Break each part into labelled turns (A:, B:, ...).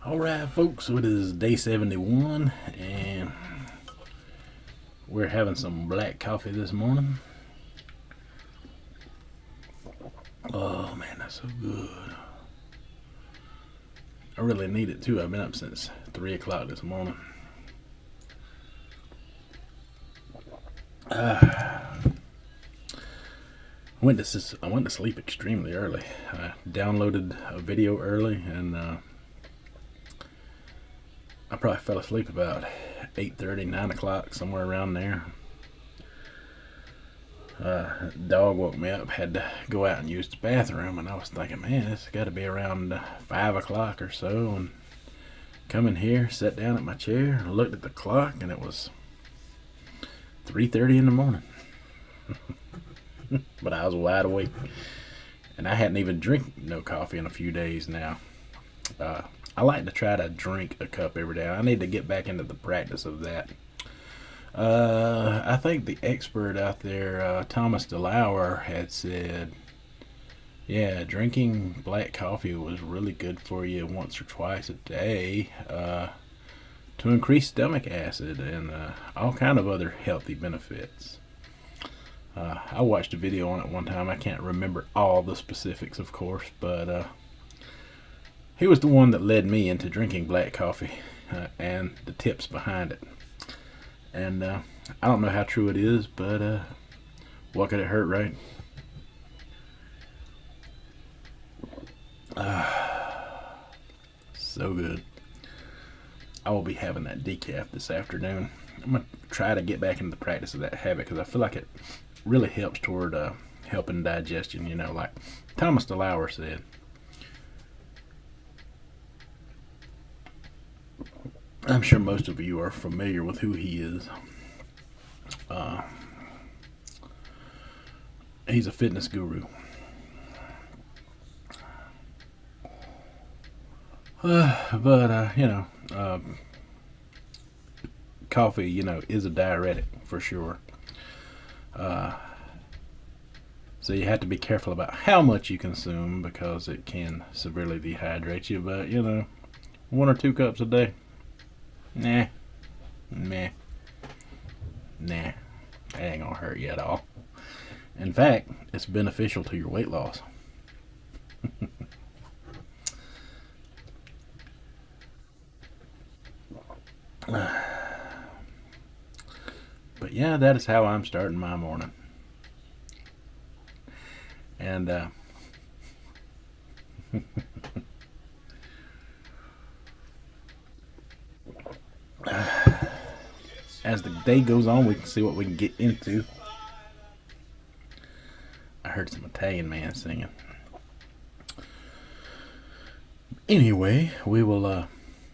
A: Alright folks, so it is day 71 and we're having some black coffee this morning. Oh man, that's so good. I really need it too. I've been up since 3 o'clock this morning. I went to sleep extremely early. I downloaded a video early and I probably fell asleep about 8:30, 9 o'clock, somewhere around there. Dog woke me up, had to go out and use the bathroom, and I was thinking, man, it's got to be around 5 o'clock or so. And come in here, sat down at my chair, and looked at the clock, and it was 3:30 in the morning. But I was wide awake, and I hadn't even drank no coffee in a few days now. I like to try to drink a cup every day. I need to get back into the practice of that. I think the expert out there, Thomas DeLauer, had said, yeah, drinking black coffee was really good for you once or twice a day to increase stomach acid and all kind of other healthy benefits. I watched a video on it one time. I can't remember all the specifics, of course, but he was the one that led me into drinking black coffee and the tips behind it. And I don't know how true it is, but what could it hurt, right? So good. I will be having that decaf this afternoon. I'm going to try to get back into the practice of that habit because I feel like it really helps toward helping digestion, you know, like Thomas DeLauer said. I'm sure most of you are familiar with who he is. He's a fitness guru. But coffee, is a diuretic for sure. So you have to be careful about how much you consume because it can severely dehydrate you. But 1 or 2 cups a day. Nah. That ain't gonna hurt you at all. In fact, it's beneficial to your weight loss. But yeah, that is how I'm starting my morning. And as the day goes on, we can see what we can get into. I heard some Italian man singing. Anyway, we will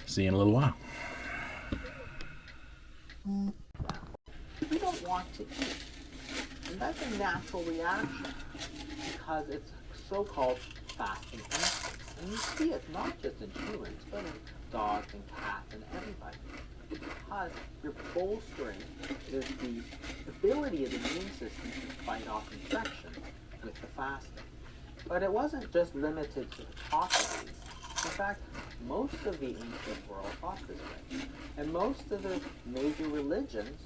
A: see you in a little while.
B: We don't want to eat. And that's a natural reaction because it's so-called fasting instinct. And you see it not just in humans, but in dogs and cats and everybody. Because you're bolstering the ability of the immune system to fight off infection with the fasting. But it wasn't just limited to Hippocrates. In fact, most of the ancient world thought this way. And most of the major religions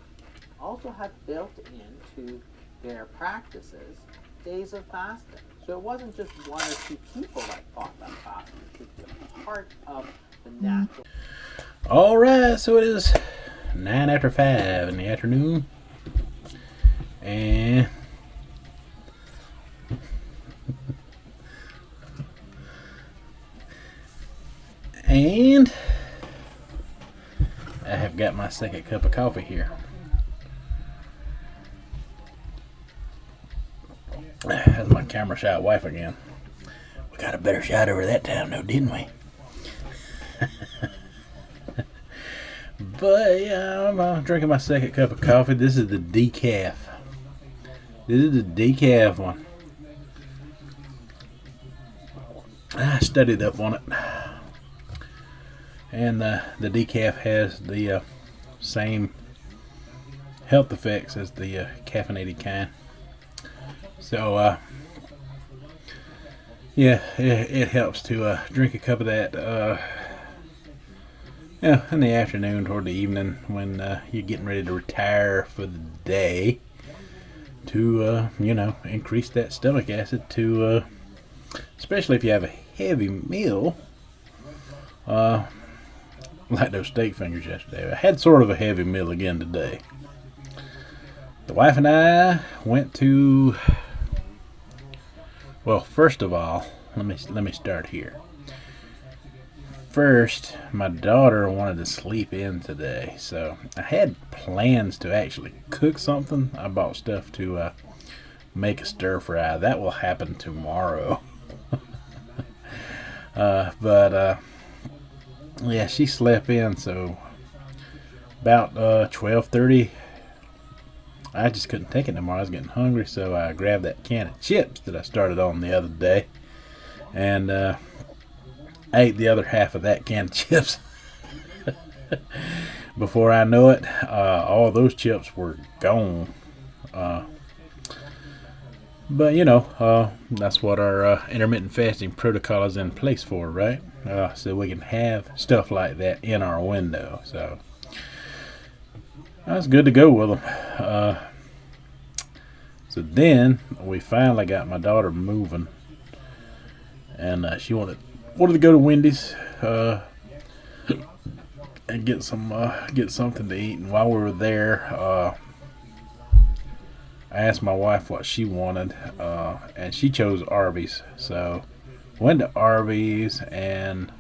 B: also have built into their practices days of fasting. So it wasn't just 1 or 2 people that thought that fasting should be a part of the natural.
A: Alright, so it is 9 after 5 in the afternoon. And I have got my second cup of coffee here. That's my camera shy wife again. We got a better shot over that time though, didn't we? But yeah, I'm drinking my second cup of coffee. This is the decaf. This is the decaf one. I studied up on it. And the decaf has the same health effects as the caffeinated kind. So yeah, it helps to drink a cup of that Yeah, in the afternoon toward the evening when you're getting ready to retire for the day, to increase that stomach acid to especially if you have a heavy meal, like those steak fingers yesterday. I had sort of a heavy meal again today. The wife and I went to, well, first of all, let me start here. First, my daughter wanted to sleep in today, so I had plans to actually cook something. I bought stuff to make a stir fry. That will happen tomorrow. But yeah, she slept in, so about 12:30, I just couldn't take it no more. I was getting hungry, so I grabbed that can of chips that I started on the other day, and I ate the other half of that can of chips. Before I know it, all those chips were gone. But that's what our intermittent fasting protocol is in place for, right? So we can have stuff like that in our window. So that's good to go with them. So then we finally got my daughter moving, and she wanted to go to Wendy's and get something to eat. And while we were there, I asked my wife what she wanted, and she chose Arby's. So went to Arby's, and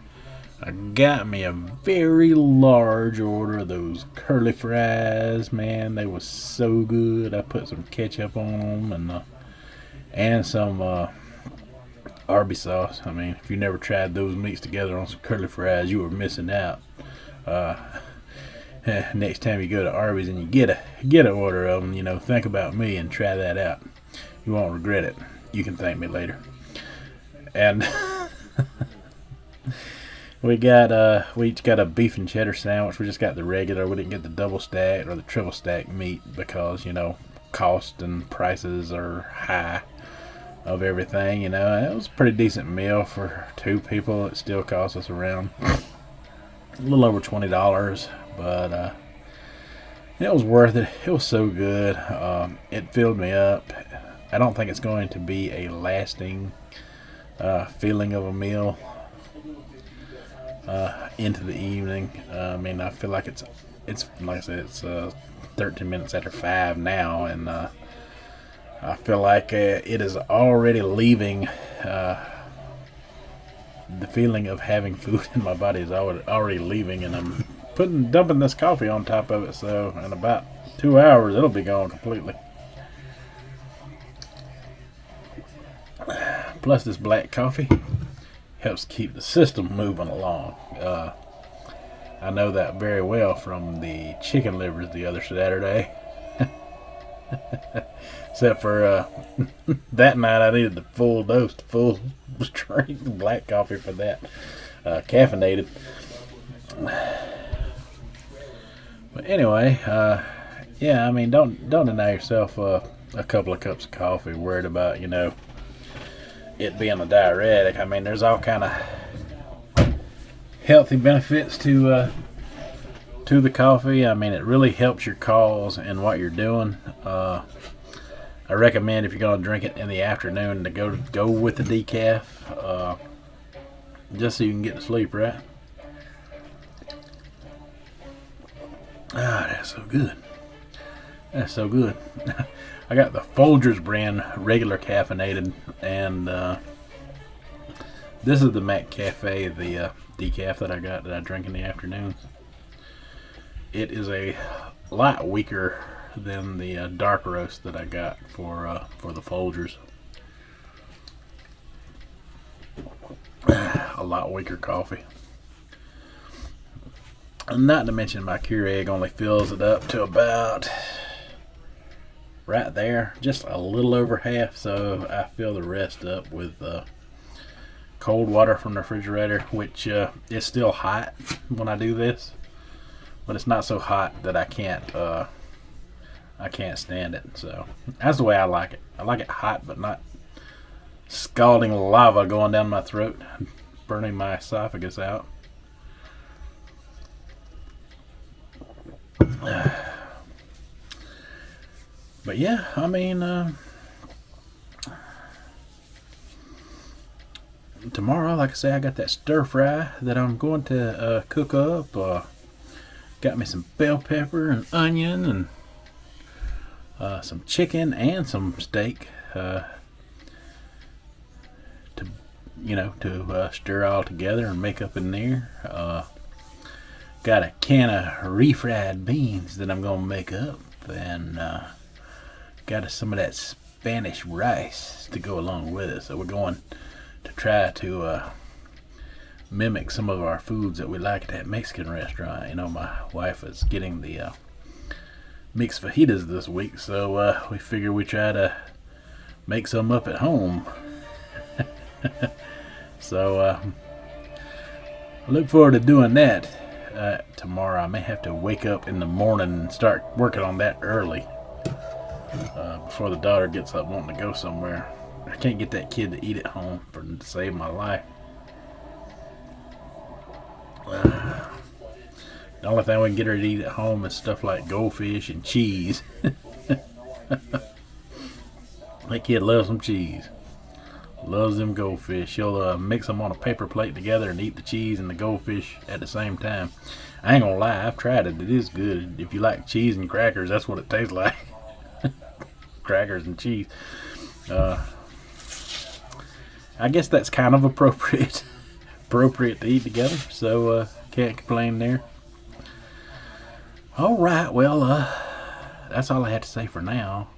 A: I got me a very large order of those curly fries. Man, they were so good. I put some ketchup on them and some Arby's sauce. I mean, if you never tried those mixed together on some curly fries, you were missing out. Next time you go to Arby's and you get an order of them, think about me and try that out. You won't regret it. You can thank me later. And we each got a beef and cheddar sandwich. We just got the regular. We didn't get the double stack or the triple stack meat because cost and prices are high of everything. It was a pretty decent meal for two people. It still cost us around a little over $20, but it was worth it. It was so good. It filled me up. I don't think it's going to be a lasting feeling of a meal into the evening. I mean, I feel like it's like I said, it's 13 minutes after 5 now, and I feel like it is already leaving. The feeling of having food in my body is already leaving, and I'm dumping this coffee on top of it, so in about 2 hours it'll be gone completely. Plus, this black coffee helps keep the system moving along. I know that very well from the chicken livers the other Saturday. Except for that night, I needed the full dose, full strength black coffee for that, caffeinated. But anyway, yeah, I mean, don't deny yourself a couple of cups of coffee. Worried about it being a diuretic. I mean, there's all kind of healthy benefits to the coffee. I mean, it really helps your cause and what you're doing. I recommend if you're going to drink it in the afternoon to go with the decaf, just so you can get to sleep, right? Ah, that's so good. That's so good. I got the Folgers brand regular caffeinated, and this is the Mac Cafe, the decaf that I drink in the afternoons. It is a lot weaker than the dark roast that I got for the Folgers. A lot weaker coffee. Not to mention my Keurig only fills it up to about right there, just a little over half, so I fill the rest up with cold water from the refrigerator, which is still hot when I do this, but it's not so hot that I can't stand it. So that's the way I like it. I like it hot, but not scalding lava going down my throat, burning my esophagus out. But yeah, I mean, tomorrow, like I say, I got that stir fry that I'm going to cook up. Got me some bell pepper and onion and some chicken and some steak to stir all together and make up in there. Got a can of refried beans that I'm gonna make up, and got some of that Spanish rice to go along with it. So we're going to try to mimic some of our foods that we like at that Mexican restaurant. You know, my wife is getting the mixed fajitas this week, so we figure we try to make some up at home. So I look forward to doing that tomorrow. I may have to wake up in the morning and start working on that early before the daughter gets up wanting to go somewhere. I can't get that kid to eat at home to save my life. The only thing we can get her to eat at home is stuff like goldfish and cheese. That kid loves some cheese. Loves them goldfish. She'll mix them on a paper plate together and eat the cheese and the goldfish at the same time. I ain't gonna lie, I've tried it. It is good. If you like cheese and crackers, that's what it tastes like. Crackers and cheese. I guess that's kind of appropriate to eat together, so can't complain there. All right, well, that's all I had to say for now.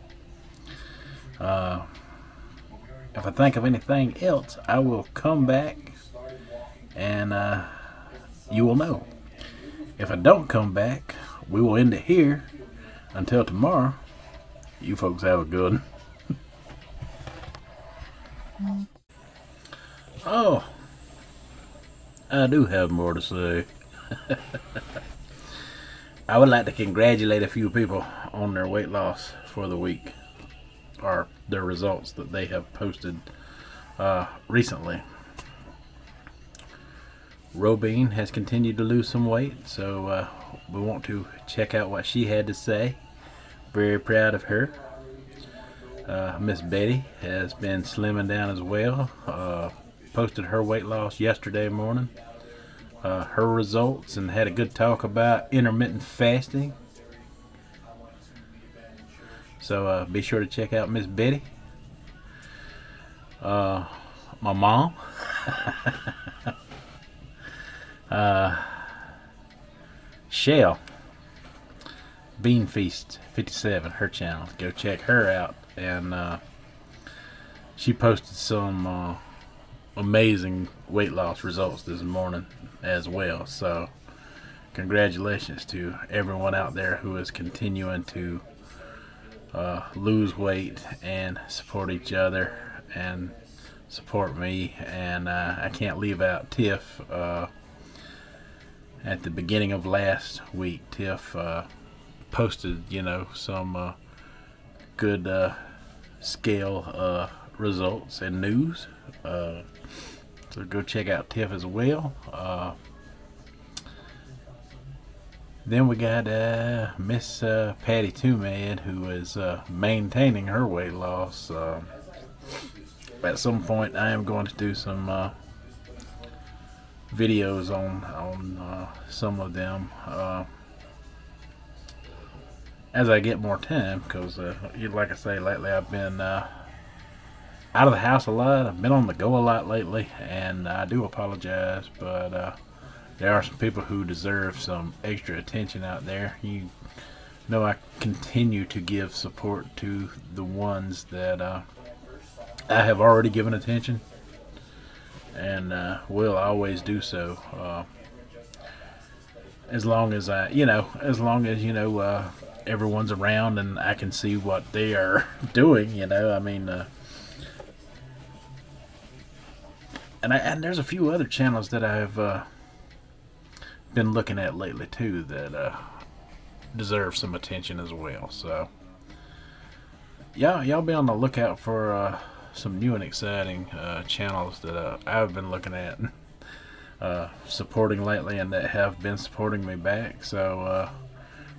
A: If I think of anything else, I will come back and you will know. If I don't come back, we will end it here. Until tomorrow, you folks have a good one. Oh, I do have more to say. I would like to congratulate a few people on their weight loss for the week, or their results that they have posted recently. Robin has continued to lose some weight, so we want to check out what she had to say. Very proud of her. Miss Betty has been slimming down as well. Posted her weight loss yesterday morning. Her results, and had a good talk about intermittent fasting. So be sure to check out Miss Betty. My mom. Shell. Bean Feast 57, her channel. Go check her out. And she posted some amazing weight loss results this morning as well. So congratulations to everyone out there who is continuing to lose weight and support each other and support me. And I can't leave out Tiff. At the beginning of last week, Tiff posted some good scale results and news, so go check out Tiff as well. Then we got Miss Patty Too Mad, who is maintaining her weight loss. At some point I am going to do some videos on some of them as I get more time, because like I say, lately I've been out of the house a lot. I've been on the go a lot lately, and I do apologize, but there are some people who deserve some extra attention out there. You know, I continue to give support to the ones that I have already given attention, and will always do so, as long as everyone's around and I can see what they are doing. I mean, and there's a few other channels that I've been looking at lately too that deserve some attention as well. So y'all be on the lookout for some new and exciting channels that I've been looking at, supporting lately, and that have been supporting me back. So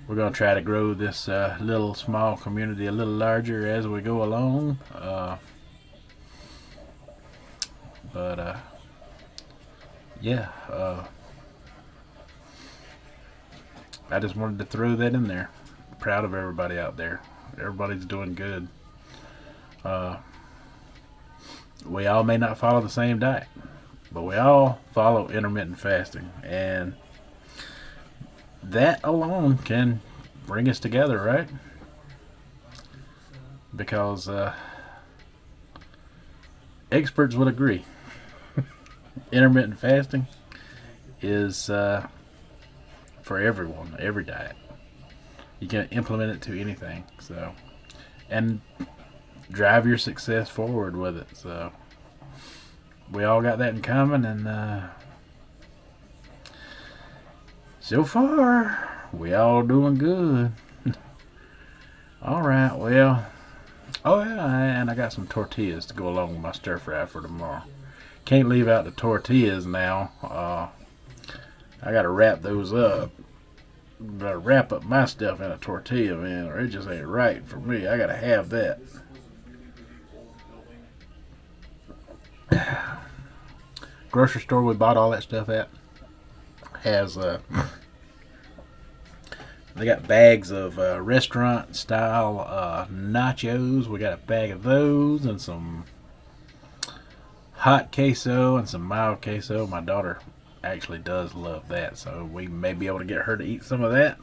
A: we're going to try to grow this little small community a little larger as we go along. But yeah, I just wanted to throw that in there. Proud of everybody out there. Everybody's doing good. We all may not follow the same diet, but we all follow intermittent fasting, and that alone can bring us together, right? Because experts would agree. Intermittent fasting is for everyone, every diet. You can implement it to anything. So, and drive your success forward with it. So, we all got that in common, and so far, we all doing good. All right, well, oh yeah, and I got some tortillas to go along with my stir fry for tomorrow. Can't leave out the tortillas now. I gotta wrap those up. Gotta wrap up my stuff in a tortilla, man, or it just ain't right for me. I gotta have that. Grocery store we bought all that stuff at has they got bags of restaurant style nachos. We got a bag of those and some hot queso and some mild queso. My daughter actually does love that, so we may be able to get her to eat some of that.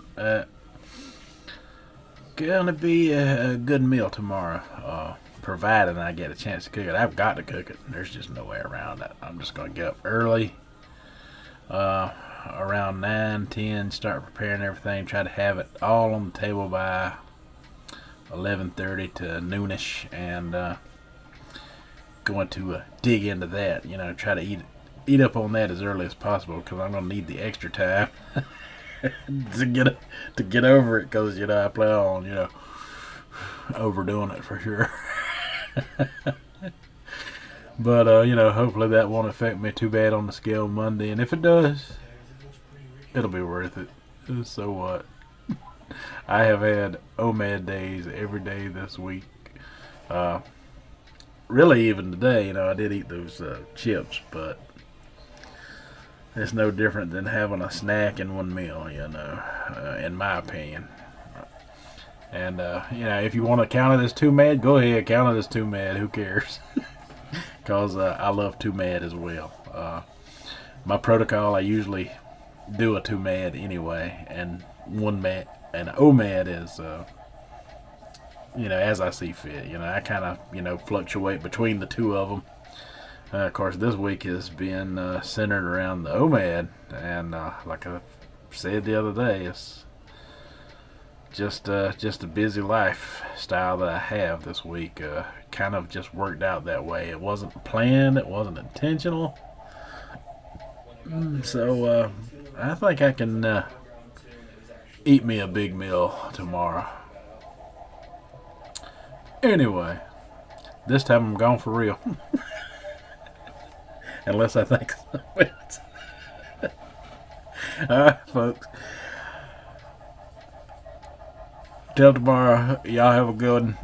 A: Gonna be a good meal tomorrow, provided I get a chance to cook it. I've got to cook it. There's just no way around it. I'm just gonna get up early, around 9, 10, start preparing everything. Try to have it all on the table by 11:30 to noonish, and going to dig into that. You know, try to eat up on that as early as possible, because I'm gonna need the extra time to get over it. Because I plan on overdoing it for sure. But hopefully that won't affect me too bad on the scale Monday, and if it does, it'll be worth it. So what? I have had OMAD days every day this week. Really, even today, I did eat those chips, but it's no different than having a snack in one meal, in my opinion. And, if you want to count it as too mad, go ahead, count it as too mad. Who cares? Because I love too mad as well. My protocol, I usually do a too mad anyway, and one mad and OMAD is, as I see fit. I kind of, fluctuate between the two of them. Of course, this week has been centered around the OMAD, and like I said the other day, it's just a busy lifestyle that I have this week. Kind of just worked out that way. It wasn't planned. It wasn't intentional. So I think I can eat me a big meal tomorrow. Anyway, this time I'm gone for real. Unless I think so. Alright, folks. Till tomorrow. Y'all have a good one.